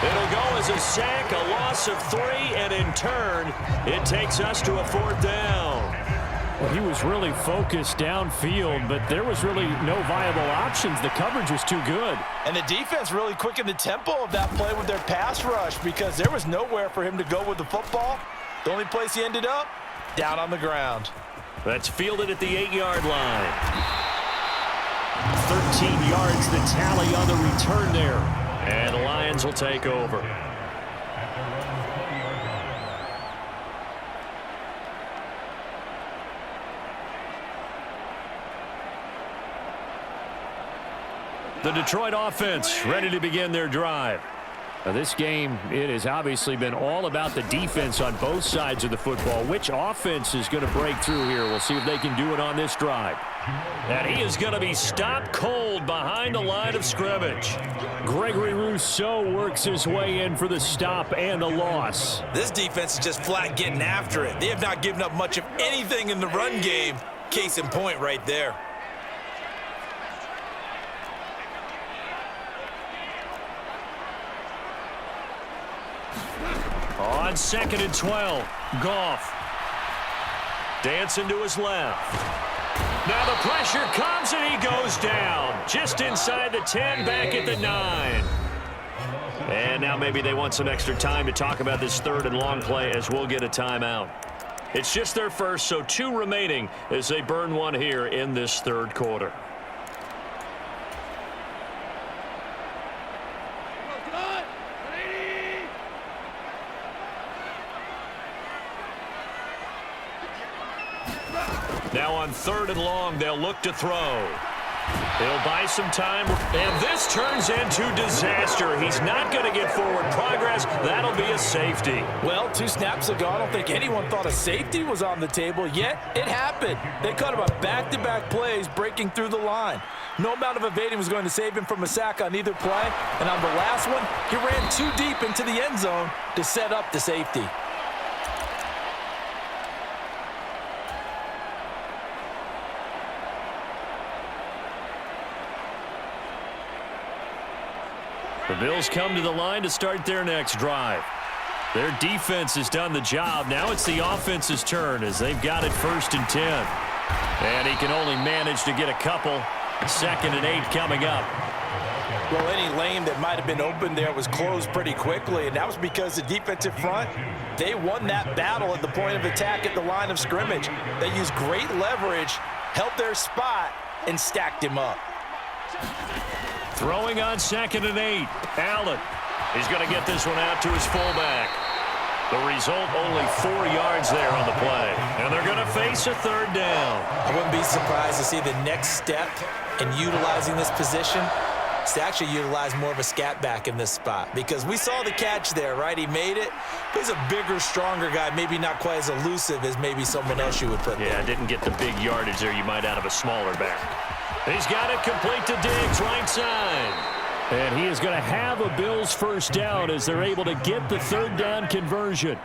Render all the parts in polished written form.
It'll go as a sack, a loss of 3, and in turn, it takes us to a 4th down. Well, he was really focused downfield, but there was really no viable options. The coverage was too good. And the defense really quickened the tempo of that play with their pass rush because there was nowhere for him to go with the football. The only place he ended up, down on the ground. That's fielded at the 8-yard line. 13 yards the tally on the return there. And the Lions will take over. The Detroit offense ready to begin their drive. Now this game, it has obviously been all about the defense on both sides of the football. Which offense is going to break through here? We'll see if they can do it on this drive. And he is going to be stopped cold behind the line of scrimmage. Gregory Rousseau works his way in for the stop and the loss. This defense is just flat getting after it. They have not given up much of anything in the run game. Case in point right there. On 2nd and 12, Goff. Dancing to his left. Now the pressure comes and he goes down. Just inside the 10, back at the 9. And now maybe they want some extra time to talk about this 3rd and long play as we'll get a timeout. It's just their first, so 2 remaining as they burn one here in this 3rd quarter. Now on 3rd and long, they'll look to throw. He'll buy some time, and this turns into disaster. He's not going to get forward progress. That'll be a safety. Well, 2 snaps ago, I don't think anyone thought a safety was on the table, yet it happened. They cut him on back-to-back plays, breaking through the line. No amount of evading was going to save him from a sack on either play, and on the last one, he ran too deep into the end zone to set up the safety. The Bills come to the line to start their next drive. Their defense has done the job. Now it's the offense's turn as they've got it 1st and 10. And he can only manage to get a couple. 2nd and 8 coming up. Well, any lane that might have been open there was closed pretty quickly, and that was because the defensive front, they won that battle at the point of attack at the line of scrimmage. They used great leverage, held their spot, and stacked him up. Throwing on 2nd and 8. Allen. He's going to get this one out to his fullback. The result, only 4 yards there on the play. And they're going to face a 3rd down. I wouldn't be surprised to see the next step in utilizing this position is to actually utilize more of a scat back in this spot. Because we saw the catch there, right? He made it. He's a bigger, stronger guy, maybe not quite as elusive as maybe someone else you would put there. Yeah, didn't get the big yardage there you might out of a smaller back. He's got it complete to Diggs, right side. And he is going to have a Bills 1st down as they're able to get the 3rd down conversion.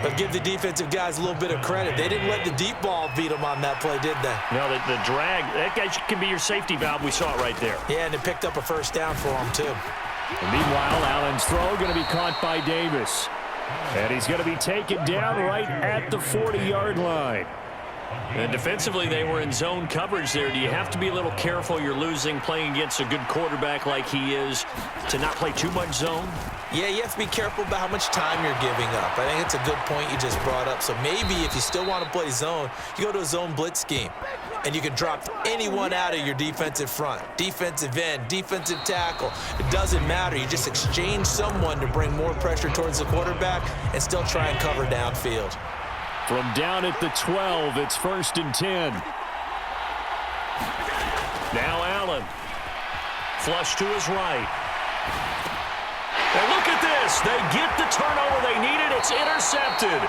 But give the defensive guys a little bit of credit. They didn't let the deep ball beat them on that play, did they? No, the drag, that guy can be your safety valve. We saw it right there. Yeah, and it picked up a 1st down for him, too. And meanwhile, Allen's throw going to be caught by Davis. And he's going to be taken down right at the 40-yard line. And defensively, they were in zone coverage there. Do you have to be a little careful? You're losing, playing against a good quarterback like he is, to not play too much zone? Yeah, you have to be careful about how much time you're giving up. I think it's a good point you just brought up. So maybe if you still want to play zone, you go to a zone blitz scheme. And you can drop anyone out of your defensive front. Defensive end, defensive tackle. It doesn't matter. You just exchange someone to bring more pressure towards the quarterback and still try and cover downfield. From down at the 12, it's 1st and 10. Now Allen. Flush to his right. And look at this. They get the turnover they needed. It's intercepted.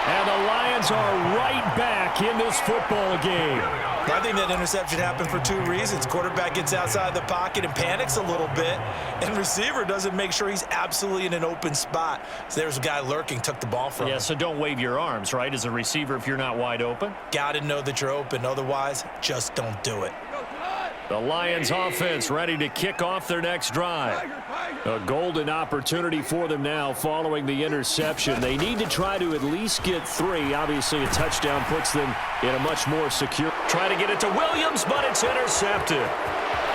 And the Lions are right back in this football game. I think that interception happened for 2 reasons. Quarterback gets outside the pocket and panics a little bit, and receiver doesn't make sure he's absolutely in an open spot. So there's a guy lurking, took the ball from him. Yeah, so don't wave your arms, right, as a receiver if you're not wide open. Got to know that you're open. Otherwise, just don't do it. The Lions offense ready to kick off their next drive. A golden opportunity for them now following the interception. They need to try to at least get 3. Obviously, a touchdown puts them in a much more secure. Try to get it to Williams, but it's intercepted.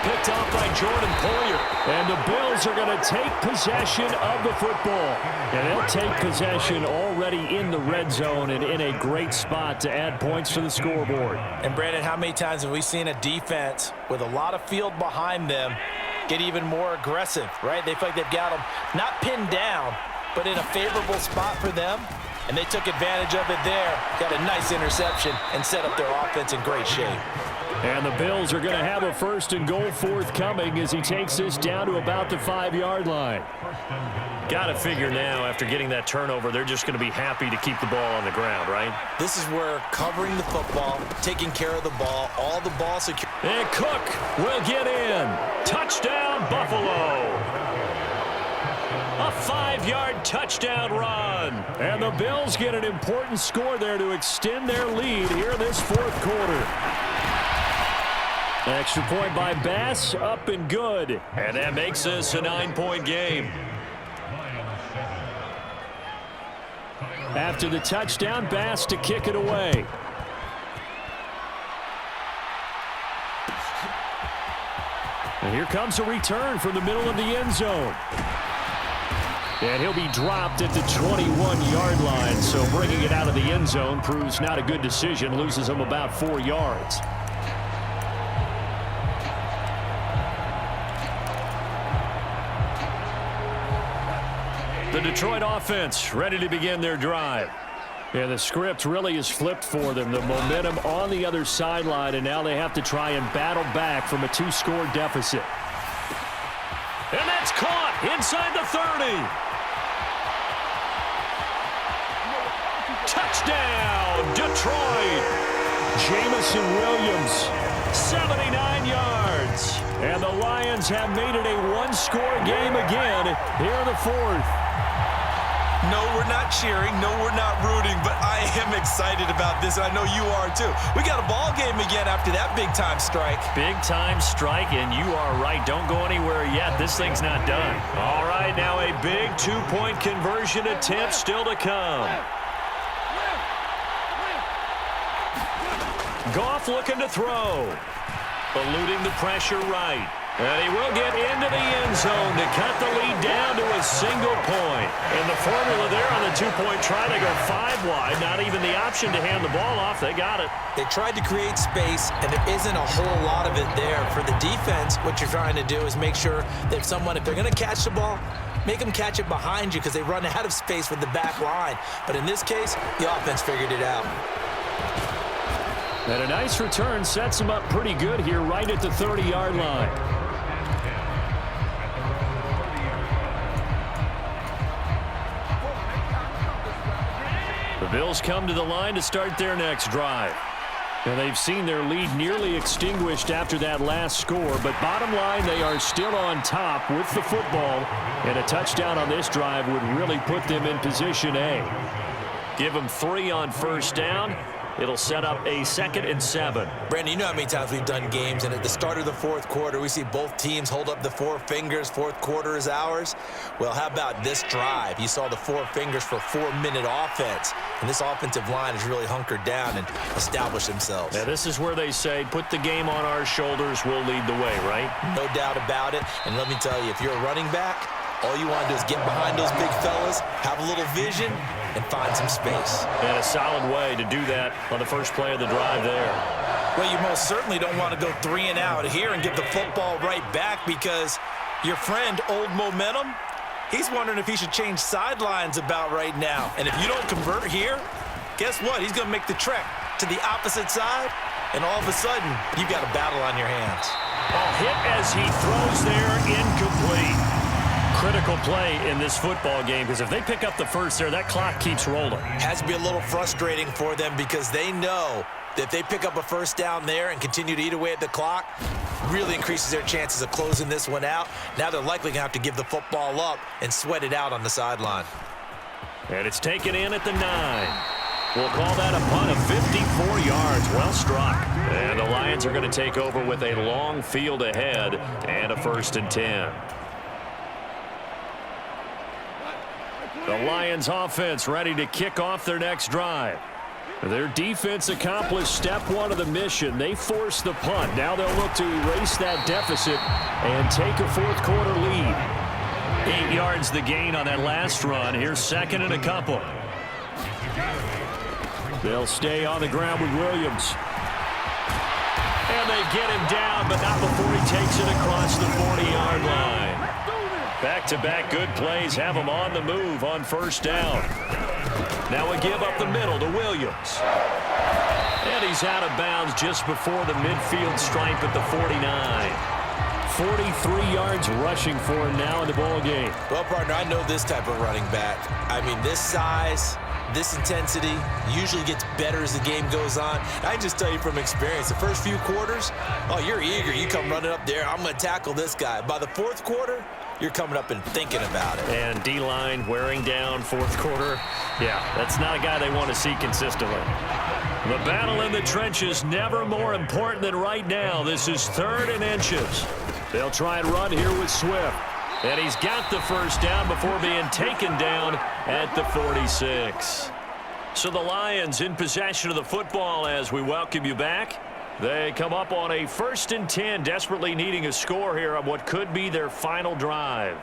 Picked off by Jordan Poyer. And the Bills are going to take possession of the football. And they'll take possession already in the red zone and in a great spot to add points to the scoreboard. And, Brandon, how many times have we seen a defense with a lot of field behind them get even more aggressive, right? They feel like they've got them not pinned down, but in a favorable spot for them. And they took advantage of it there. Got a nice interception and set up their offense in great shape. And the Bills are going to have a 1st and goal forthcoming as he takes this down to about the 5-yard line. Got to figure now, after getting that turnover, they're just going to be happy to keep the ball on the ground, right? This is where covering the football, taking care of the ball, all the ball secure. And Cook will get in. Touchdown, Buffalo. A 5-yard touchdown run. And the Bills get an important score there to extend their lead here in this 4th quarter. Extra point by Bass, up and good. And that makes this a 9-point game. After the touchdown, Bass to kick it away. And here comes a return from the middle of the end zone. And he'll be dropped at the 21-yard line. So bringing it out of the end zone proves not a good decision. Loses him about 4 yards. The Detroit offense ready to begin their drive. And the script really is flipped for them. The momentum on the other sideline, and now they have to try and battle back from a 2-score deficit. And that's caught inside the 30. Touchdown, Detroit. Jamison Williams. 79 yards. And the Lions have made it a 1-score game again here in the 4th. No, we're not cheering. No, we're not rooting. But I am excited about this, and I know you are too. We got a ball game again after that big-time strike. Big-time strike, and you are right. Don't go anywhere yet. This thing's not done. All right, now a big 2-point conversion attempt still to come. Goff looking to throw. Eluding the pressure right. And he will get into the end zone to cut the lead down to a single point. And the formula there on the 2-point try, they go 5 wide. Not even the option to hand the ball off. They got it. They tried to create space, and there isn't a whole lot of it there. For the defense, what you're trying to do is make sure that if they're going to catch the ball, make them catch it behind you because they run out of space with the back line. But in this case, the offense figured it out. And a nice return sets them up pretty good here right at the 30-yard line. The Bills come to the line to start their next drive. And they've seen their lead nearly extinguished after that last score. But bottom line, they are still on top with the football. And a touchdown on this drive would really put them in position A. Give them 3 on 1st down. It'll set up a 2nd and 7. Brandon, you know how many times we've done games, and at the start of the 4th quarter, we see both teams hold up the 4 fingers. 4th quarter is ours. Well, how about this drive? You saw the 4 fingers for 4-minute offense, and this offensive line has really hunkered down and established themselves. Now, this is where they say, put the game on our shoulders, we'll lead the way, right? No doubt about it, and let me tell you, if you're a running back, all you want to do is get behind those big fellas, have a little vision, and find some space. And a solid way to do that on the first play of the drive there. Well, you most certainly don't want to go 3 and out here and give the football right back because your friend, Old Momentum, he's wondering if he should change sidelines about right now. And if you don't convert here, guess what? He's going to make the trek to the opposite side, and all of a sudden, you've got a battle on your hands. A hit as he throws there, incomplete. Critical play in this football game because if they pick up the first there, that clock keeps rolling. Has to be a little frustrating for them because they know that if they pick up a 1st down there and continue to eat away at the clock, really increases their chances of closing this one out. Now they're likely going to have to give the football up and sweat it out on the sideline. And it's taken in at the 9. We'll call that a punt of 54 yards. Well struck. And the Lions are going to take over with a long field ahead and a 1st and 10. The Lions offense ready to kick off their next drive. Their defense accomplished step one of the mission. They forced the punt. Now they'll look to erase that deficit and take a fourth-quarter lead. 8 yards the gain on that last run. Here's 2nd and a couple. They'll stay on the ground with Williams. And they get him down, but not before he takes it across the 40-yard line. Back-to-back good plays have him on the move on 1st down. Now we give up the middle to Williams. And he's out of bounds just before the midfield stripe at the 49. 43 yards rushing for him now in the ball game. Well, partner, I know this type of running back. I mean, this size, this intensity usually gets better as the game goes on. I can just tell you from experience, the first few quarters, oh, you're eager. You come running up there, I'm going to tackle this guy. By the 4th quarter, you're coming up and thinking about it. And D-line wearing down 4th quarter. Yeah, that's not a guy they want to see consistently. The battle in the trenches never more important than right now. This is 3rd and inches. They'll try and run here with Swift. And he's got the 1st down before being taken down at the 46. So the Lions in possession of the football as we welcome you back. They come up on a 1st and 10, desperately needing a score here on what could be their final drive.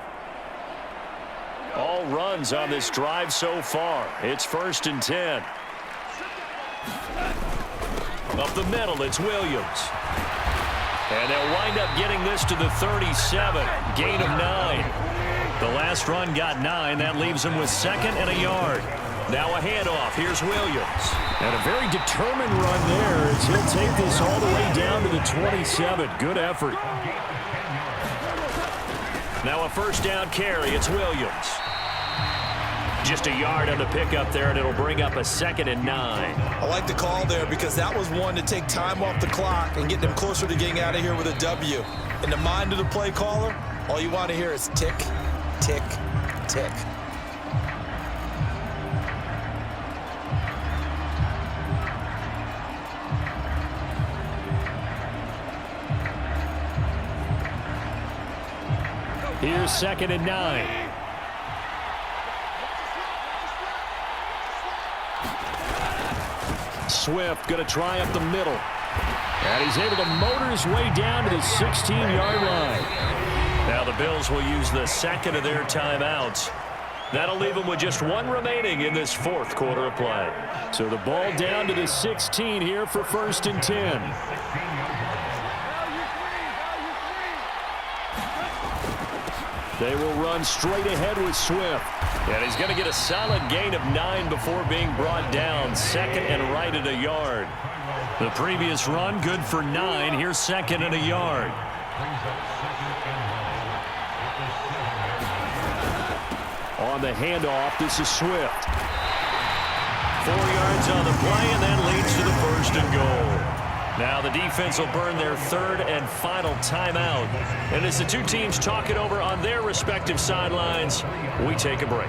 All runs on this drive so far. It's 1st and 10. Up the middle, it's Williams. And they'll wind up getting this to the 37. Gain of 9. The last run got 9. That leaves them with 2nd and a yard. Now a handoff. Here's Williams. And a very determined run there as he'll take this all the way down to the 27. Good effort. Now a 1st down carry. It's Williams. Just a yard on the pickup there, and it'll bring up a 2nd and 9. I like the call there because that was one to take time off the clock and get them closer to getting out of here with a W. In the mind of the play caller, all you want to hear is tick, tick, tick. Here's 2nd and 9. Swift going to try up the middle. And he's able to motor his way down to the 16-yard line. Now the Bills will use the 2nd of their timeouts. That'll leave them with just 1 remaining in this 4th quarter of play. So the ball down to the 16 here for 1st and 10. They will run straight ahead with Swift. And he's going to get a solid gain of 9 before being brought down. 2nd and right at a yard. The previous run good for 9. Here's 2nd and a yard. On the handoff, this is Swift. 4 yards on the play, and that leads to the 1st and goal. Now the defense will burn their 3rd and final timeout. And as the two teams talk it over on their respective sidelines, we take a break.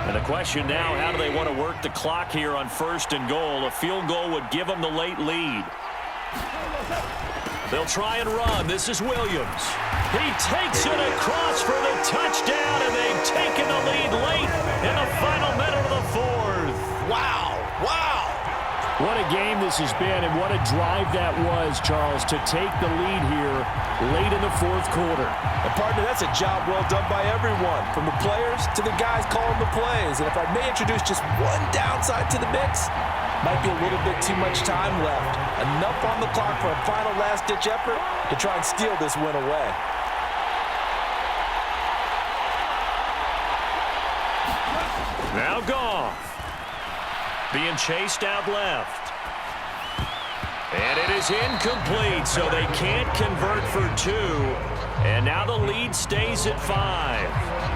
And the question now, how do they want to work the clock here on 1st and goal? A field goal would give them the late lead. They'll try and run. This is Williams. He takes it across for the touchdown, and they've taken the lead late in the final minute of the 4th. Wow, wow. What a game this has been, and what a drive that was, Charles, to take the lead here late in the 4th quarter. And partner, that's a job well done by everyone, from the players to the guys calling the plays. And if I may introduce just one downside to the mix, might be a little bit too much time left. Enough on the clock for a final last-ditch effort to try and steal this win away. Now Goff. Being chased out left. And it is incomplete, so they can't convert for 2. And now the lead stays at 5.